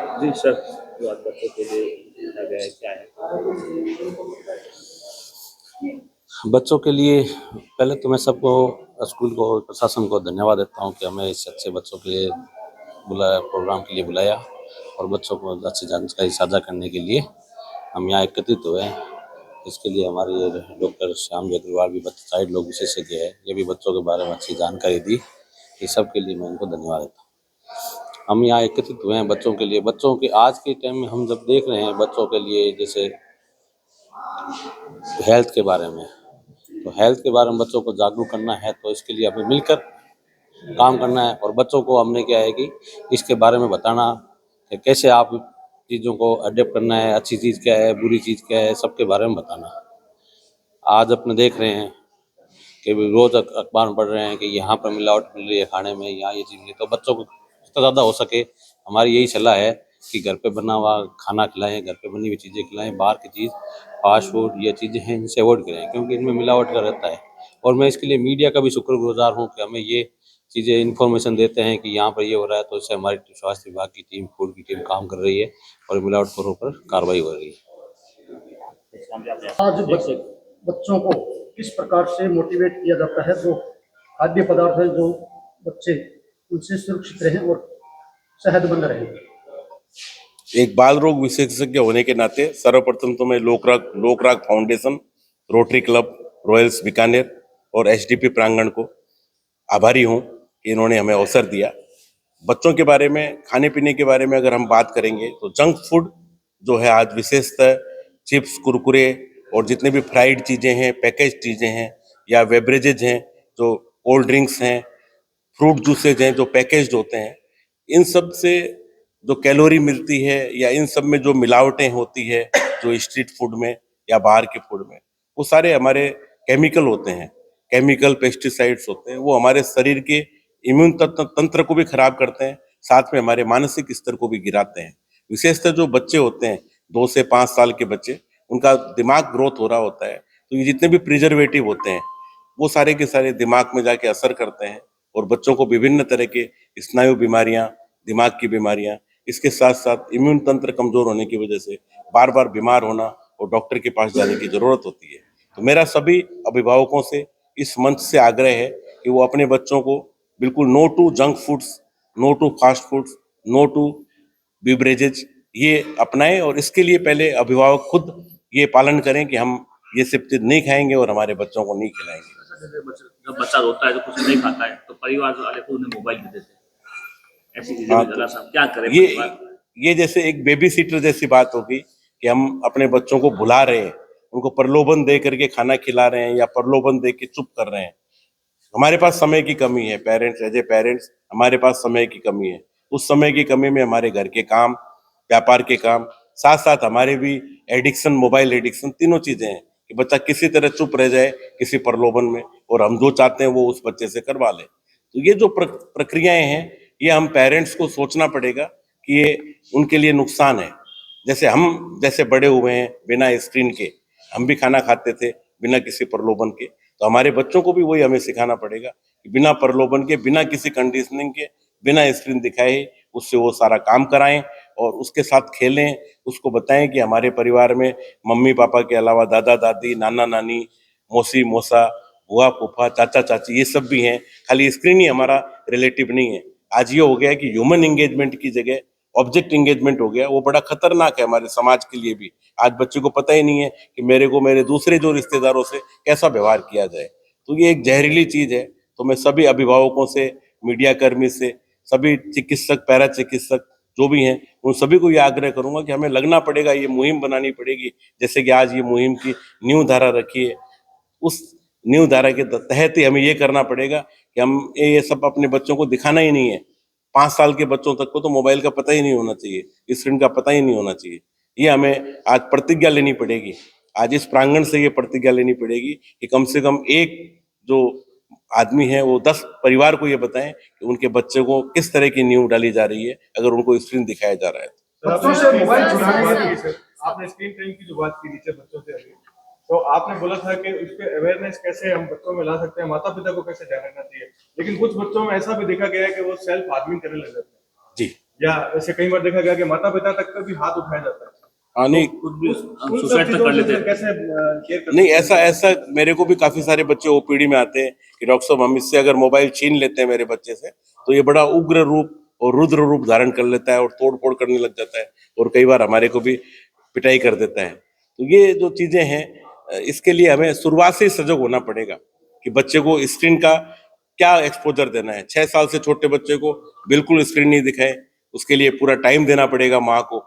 जी sir, जो आज बच्चों के लिए किया गया है क्या है? बच्चों के लिए पहले तो मैं सबको स्कूल को प्रशासन को धन्यवाद देता हूँ कि हमें इस अच्छे बच्चों के लिए बुलाया, प्रोग्राम के लिए बुलाया और बच्चों को अच्छी जानकारी साझा करने के लिए हम यहाँ एकत्रित हुए हैं। इसके लिए हमारे ये डॉक्टर श्याम जी अग्रवाल भी साइड लोग विशेषज्ञ है, ये भी बच्चों के बारे में अच्छी जानकारी दी। इस सब के लिए मैं उनको धन्यवाद देता हूँ। हम यहाँ एकत्रित हुए हैं बच्चों के लिए। बच्चों के आज के टाइम में हम जब देख रहे हैं बच्चों के लिए जैसे हेल्थ के बारे में, तो हेल्थ के बारे में बच्चों को जागरूक करना है तो इसके लिए हमें मिलकर काम करना है। और बच्चों को हमने क्या है कि इसके बारे में बताना कि कैसे आप चीज़ों को अडेप्ट करना है, अच्छी चीज़ क्या है, बुरी चीज़ क्या है, सबके बारे में बताना। आज अपने देख रहे हैं कि रोज़ अखबार में पढ़ रहे हैं कि यहाँ पर मिलावट मिल रही है खाने में, यहाँ ये चीज़ मिली, तो बच्चों को जितना ज़्यादा हो सके हमारी यही सलाह है कि घर पे बना हुआ खाना खिलाएं, घर पे बनी हुई चीज़ें खिलाएं। बाहर की चीज़ फास्ट फूड ये चीज़ें हैं इनसे अवॉइड करें क्योंकि इनमें मिलावट का रहता है। और मैं इसके लिए मीडिया का भी शुक्रगुजार हूँ कि हमें ये चीज़ें इन्फॉर्मेशन देते हैं कि यहाँ पर ये हो रहा है, तो इससे हमारी स्वास्थ्य विभाग की टीम, फूड की टीम काम कर रही है और मिलावटखोरों पर कार्रवाई हो रही है। आज बच्चों को किस प्रकार से मोटिवेट किया जाता है जो खाद्य पदार्थ है जो बच्चे उनसे सुरक्षित रहें और सेहतमंद रहें? एक बाल रोग विशेषज्ञ होने के नाते सर्वप्रथम तो मैं Lokrag foundation, Rotary club, Royals Bikaner और एचडीपी प्रांगण को आभारी हूँ कि इन्होंने हमें अवसर दिया। बच्चों के बारे में, खाने पीने के बारे में अगर हम बात करेंगे तो जंक फूड जो है आज विशेषतः चिप्स, कुरकुरे और जितने भी फ्राइड चीज़ें हैं, पैकेज चीज़ें हैं या बेवरेजेज हैं, जो कोल्ड ड्रिंक्स हैं, फ्रूट जूसेज हैं जो पैकेज्ड होते हैं, इन सब से जो कैलोरी मिलती है या इन सब में जो मिलावटें होती है जो स्ट्रीट फूड में या बाहर के फूड में, वो सारे हमारे केमिकल होते हैं, केमिकल पेस्टिसाइड्स होते हैं। वो हमारे शरीर के इम्यून तंत्र को भी खराब करते हैं, साथ में हमारे मानसिक स्तर को भी गिराते हैं। विशेषतः जो बच्चे होते हैं 2 से 5 साल के बच्चे, उनका दिमाग ग्रोथ हो रहा होता है, तो ये जितने भी प्रिजर्वेटिव होते हैं वो सारे के सारे दिमाग में जाके असर करते हैं और बच्चों को विभिन्न तरह के स्नायु बीमारियां, दिमाग की बीमारियां, इसके साथ साथ इम्यून तंत्र कमजोर होने की वजह से बार बार बीमार होना और डॉक्टर के पास जाने की जरूरत होती है। तो मेरा सभी अभिभावकों से इस मंच से आग्रह है कि वो अपने बच्चों को बिल्कुल no to junk foods, no to fast foods, no to beverages ये अपनाएं और इसके लिए पहले अभिभावक खुद ये पालन करें कि हम ये सब चीज नहीं खाएंगे और हमारे बच्चों को नहीं खिलाएंगे। जब बच्चा रोता है तो कुछ नहीं खाता है तो परिवार वाले को उन्हें मोबाइल दे देते हैं। ऐसी चीजें हाँ, भी जरा सा क्या करें ये परिवार? ये जैसे एक बेबी सीटर जैसी बात होगी कि हम अपने बच्चों को भुला रहे हैं, उनको प्रलोभन दे करके खाना खिला रहे हैं या प्रलोभन दे के चुप कर रहे हैं। हमारे पास समय की कमी है, पेरेंट्स एज ए पेरेंट्स हमारे पास समय की कमी है। उस समय की कमी में हमारे घर के काम, व्यापार के काम, साथ साथ हमारे भी एडिक्शन, मोबाइल एडिक्शन, तीनों चीजें हैं कि बच्चा किसी तरह चुप रह जाए किसी प्रलोभन में और हम जो चाहते हैं वो उस बच्चे से करवा ले। तो ये जो प्रक्रियाएं हैं ये हम पेरेंट्स को सोचना पड़ेगा कि ये उनके लिए नुकसान है। जैसे बड़े हुए हैं बिना स्क्रीन के, हम भी खाना खाते थे बिना किसी प्रलोभन के, तो हमारे बच्चों को भी वही हमें सिखाना पड़ेगा कि बिना प्रलोभन के, बिना किसी कंडीशनिंग के, बिना स्क्रीन दिखाए उससे वो सारा काम कराएं और उसके साथ खेलें। उसको बताएं कि हमारे परिवार में मम्मी पापा के अलावा दादा दादी, नाना नानी, मौसी मौसा, बुआ फूफा, चाचा चाची ये सब भी हैं। खाली स्क्रीन ही हमारा रिलेटिव नहीं है। आज ये हो गया कि ह्यूमन एंगेजमेंट की जगह ऑब्जेक्ट एंगेजमेंट हो गया। वो बड़ा खतरनाक है हमारे समाज के लिए भी। आज बच्चे को पता ही नहीं है कि मेरे को मेरे दूसरे जो रिश्तेदारों से कैसा व्यवहार किया जाए। तो ये एक जहरीली चीज है। तो मैं सभी अभिभावकों से, मीडिया कर्मी से, सभी चिकित्सक, पैरा चिकित्सक जो भी हैं, उन सभी को ये आग्रह करूंगा कि हमें लगना पड़ेगा, ये मुहिम बनानी पड़ेगी। जैसे कि आज ये मुहिम की नींव धारा रखी है, उस नींव धारा के तहत ही हमें ये करना पड़ेगा कि हम ये सब अपने बच्चों को दिखाना ही नहीं है। 5 साल के बच्चों तक को तो मोबाइल का पता ही नहीं होना चाहिए, स्क्रीन का पता ही नहीं होना चाहिए। ये हमें आज प्रतिज्ञा लेनी पड़ेगी। आज इस प्रांगण से ये प्रतिज्ञा लेनी पड़ेगी कि कम से कम एक जो आदमी है वो 10 परिवार को ये बताएं कि उनके बच्चे को किस तरह की नींव डाली जा रही है अगर उनको स्क्रीन दिखाया जा रहा है। बच्चों से मोबाइल छुड़ाने के लिए आपने स्क्रीन टाइम की जो बात की थी बच्चों से अभी, तो आपने बोला था कि उस पर अवेयरनेस कैसे हम बच्चों में ला सकते हैं, माता पिता को कैसे ध्यान रखना चाहिए, लेकिन कुछ बच्चों में ऐसा भी देखा गया है कि वो सेल्फ हार्मिंग करने लग जाते हैं। जी, या ऐसे कई बार देखा गया कि माता पिता तक पे भी हाथ उठाया जाता है, हाँ नहीं खुद भी उन सब सुसाइड तक चीजों कर से लेते सर हैं। कैसे केयर करते नहीं हैं? ऐसा ऐसा मेरे को भी काफी सारे बच्चे ओपीडी में आते हैं कि डॉक्टर साहब हम इससे अगर मोबाइल छीन लेते हैं मेरे बच्चे से तो ये बड़ा उग्र रूप और रुद्र रूप धारण कर लेता है और तोड़ फोड़ करने लग जाता है और कई बार हमारे को भी पिटाई कर देता है। तो ये जो चीजें हैं इसके लिए हमें शुरुआत से ही सजग होना पड़ेगा कि बच्चे को स्क्रीन का क्या एक्सपोजर देना है। 6 साल से छोटे बच्चे को बिल्कुल स्क्रीन नहीं दिखाए, उसके लिए पूरा टाइम देना पड़ेगा माँ को।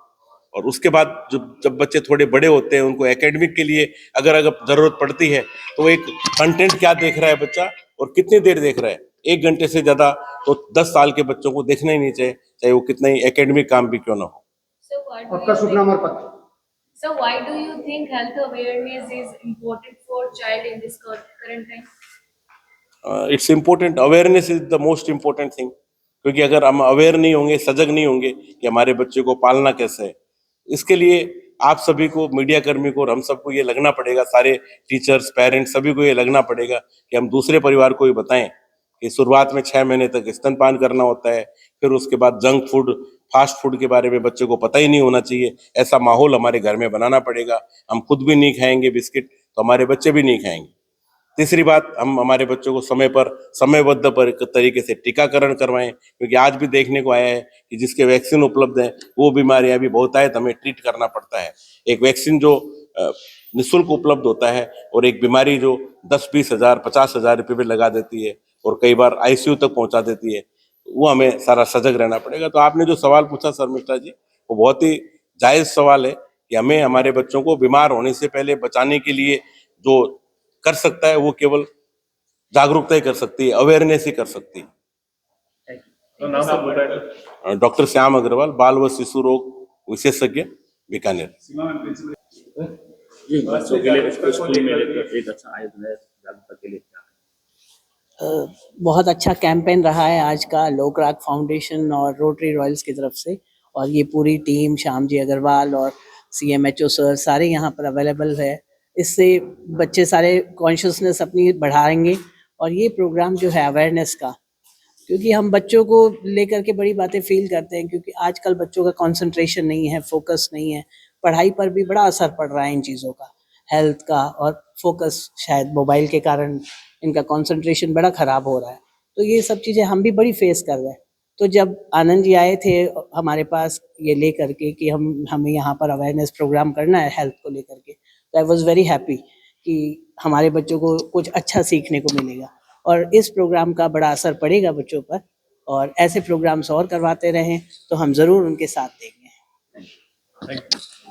और उसके बाद जब बच्चे थोड़े बड़े होते हैं उनको एकेडमिक के लिए अगर जरूरत पड़ती है तो एक कंटेंट क्या देख रहा है बच्चा और कितनी देर देख रहा है, 1 घंटे से ज्यादा तो 10 साल के बच्चों को देखना ही नहीं चाहिए, चाहे वो कितना ही एकेडमिक काम भी क्यों ना हो। So what do आपका you शुभ think? नाम और पद। So why do you think health awareness is important for child in this current time? It's important, awareness is the most important thing. क्योंकि अगर हम अवेयर नहीं होंगे, सजग नहीं होंगे कि हमारे बच्चे को पालना कैसे है, इसके लिए आप सभी को, मीडिया कर्मी को और हम सबको ये लगना पड़ेगा, सारे टीचर्स पेरेंट्स सभी को ये लगना पड़ेगा कि हम दूसरे परिवार को भी बताएं कि शुरुआत में 6 महीने तक स्तनपान करना होता है, फिर उसके बाद जंक फूड फास्ट फूड के बारे में बच्चे को पता ही नहीं होना चाहिए। ऐसा माहौल हमारे घर में बनाना पड़ेगा। हम खुद भी नहीं खाएंगे बिस्किट तो हमारे बच्चे भी नहीं खाएंगे। तीसरी बात, हम हमारे बच्चों को समय पर समयबद्ध तरीके से टीकाकरण करवाएं, क्योंकि आज भी देखने को आया है कि जिसके वैक्सीन उपलब्ध है वो बीमारियां भी बहुत आए तो हमें ट्रीट करना पड़ता है। एक वैक्सीन जो निःशुल्क उपलब्ध होता है और एक बीमारी जो 10-20 हजार 50 हजार रुपये में लगा देती है और कई बार आईसीयू तक पहुंचा देती है, वो हमें सारा सजग रहना पड़ेगा। तो आपने जो सवाल पूछा शर्मिष्ठा जी, वो बहुत ही जायज सवाल है कि हमें हमारे बच्चों को बीमार होने से पहले बचाने के लिए जो कर सकता है वो केवल जागरूकता ही कर सकती है, अवेयरनेस ही कर सकती है। तो नाम सब बताएं। डॉक्टर श्याम अग्रवाल, बाल व शिशु रोग विशेषज्ञ, बीकानेर। जी, बच्चों के लिए स्कूल में एक अच्छा आयोजन है जागरूकता के लिए। बहुत अच्छा कैंपेन रहा है आज का लोकराग फाउंडेशन और रोटरी रॉयल्स की तरफ से, और ये पूरी टीम श्याम जी अग्रवाल और CMHO सर सारे यहाँ पर अवेलेबल है। इससे बच्चे सारे कॉन्शियसनेस अपनी बढ़ाएंगे और ये प्रोग्राम जो है अवेयरनेस का, क्योंकि हम बच्चों को लेकर के बड़ी बातें फील करते हैं, क्योंकि आजकल बच्चों का कंसंट्रेशन नहीं है, फोकस नहीं है, पढ़ाई पर भी बड़ा असर पड़ रहा है इन चीज़ों का, हेल्थ का और फोकस, शायद मोबाइल के कारण इनका कंसंट्रेशन बड़ा ख़राब हो रहा है। तो ये सब चीज़ें हम भी बड़ी फेस कर रहे हैं। तो जब आनंद जी आए थे हमारे पास ये लेकर के कि हमें यहाँ पर अवेयरनेस प्रोग्राम करना है हेल्थ को लेकर के, तो आई वॉज वेरी हैप्पी कि हमारे बच्चों को कुछ अच्छा सीखने को मिलेगा और इस प्रोग्राम का बड़ा असर पड़ेगा बच्चों पर, और ऐसे प्रोग्राम्स और करवाते रहें तो हम ज़रूर उनके साथ देंगे।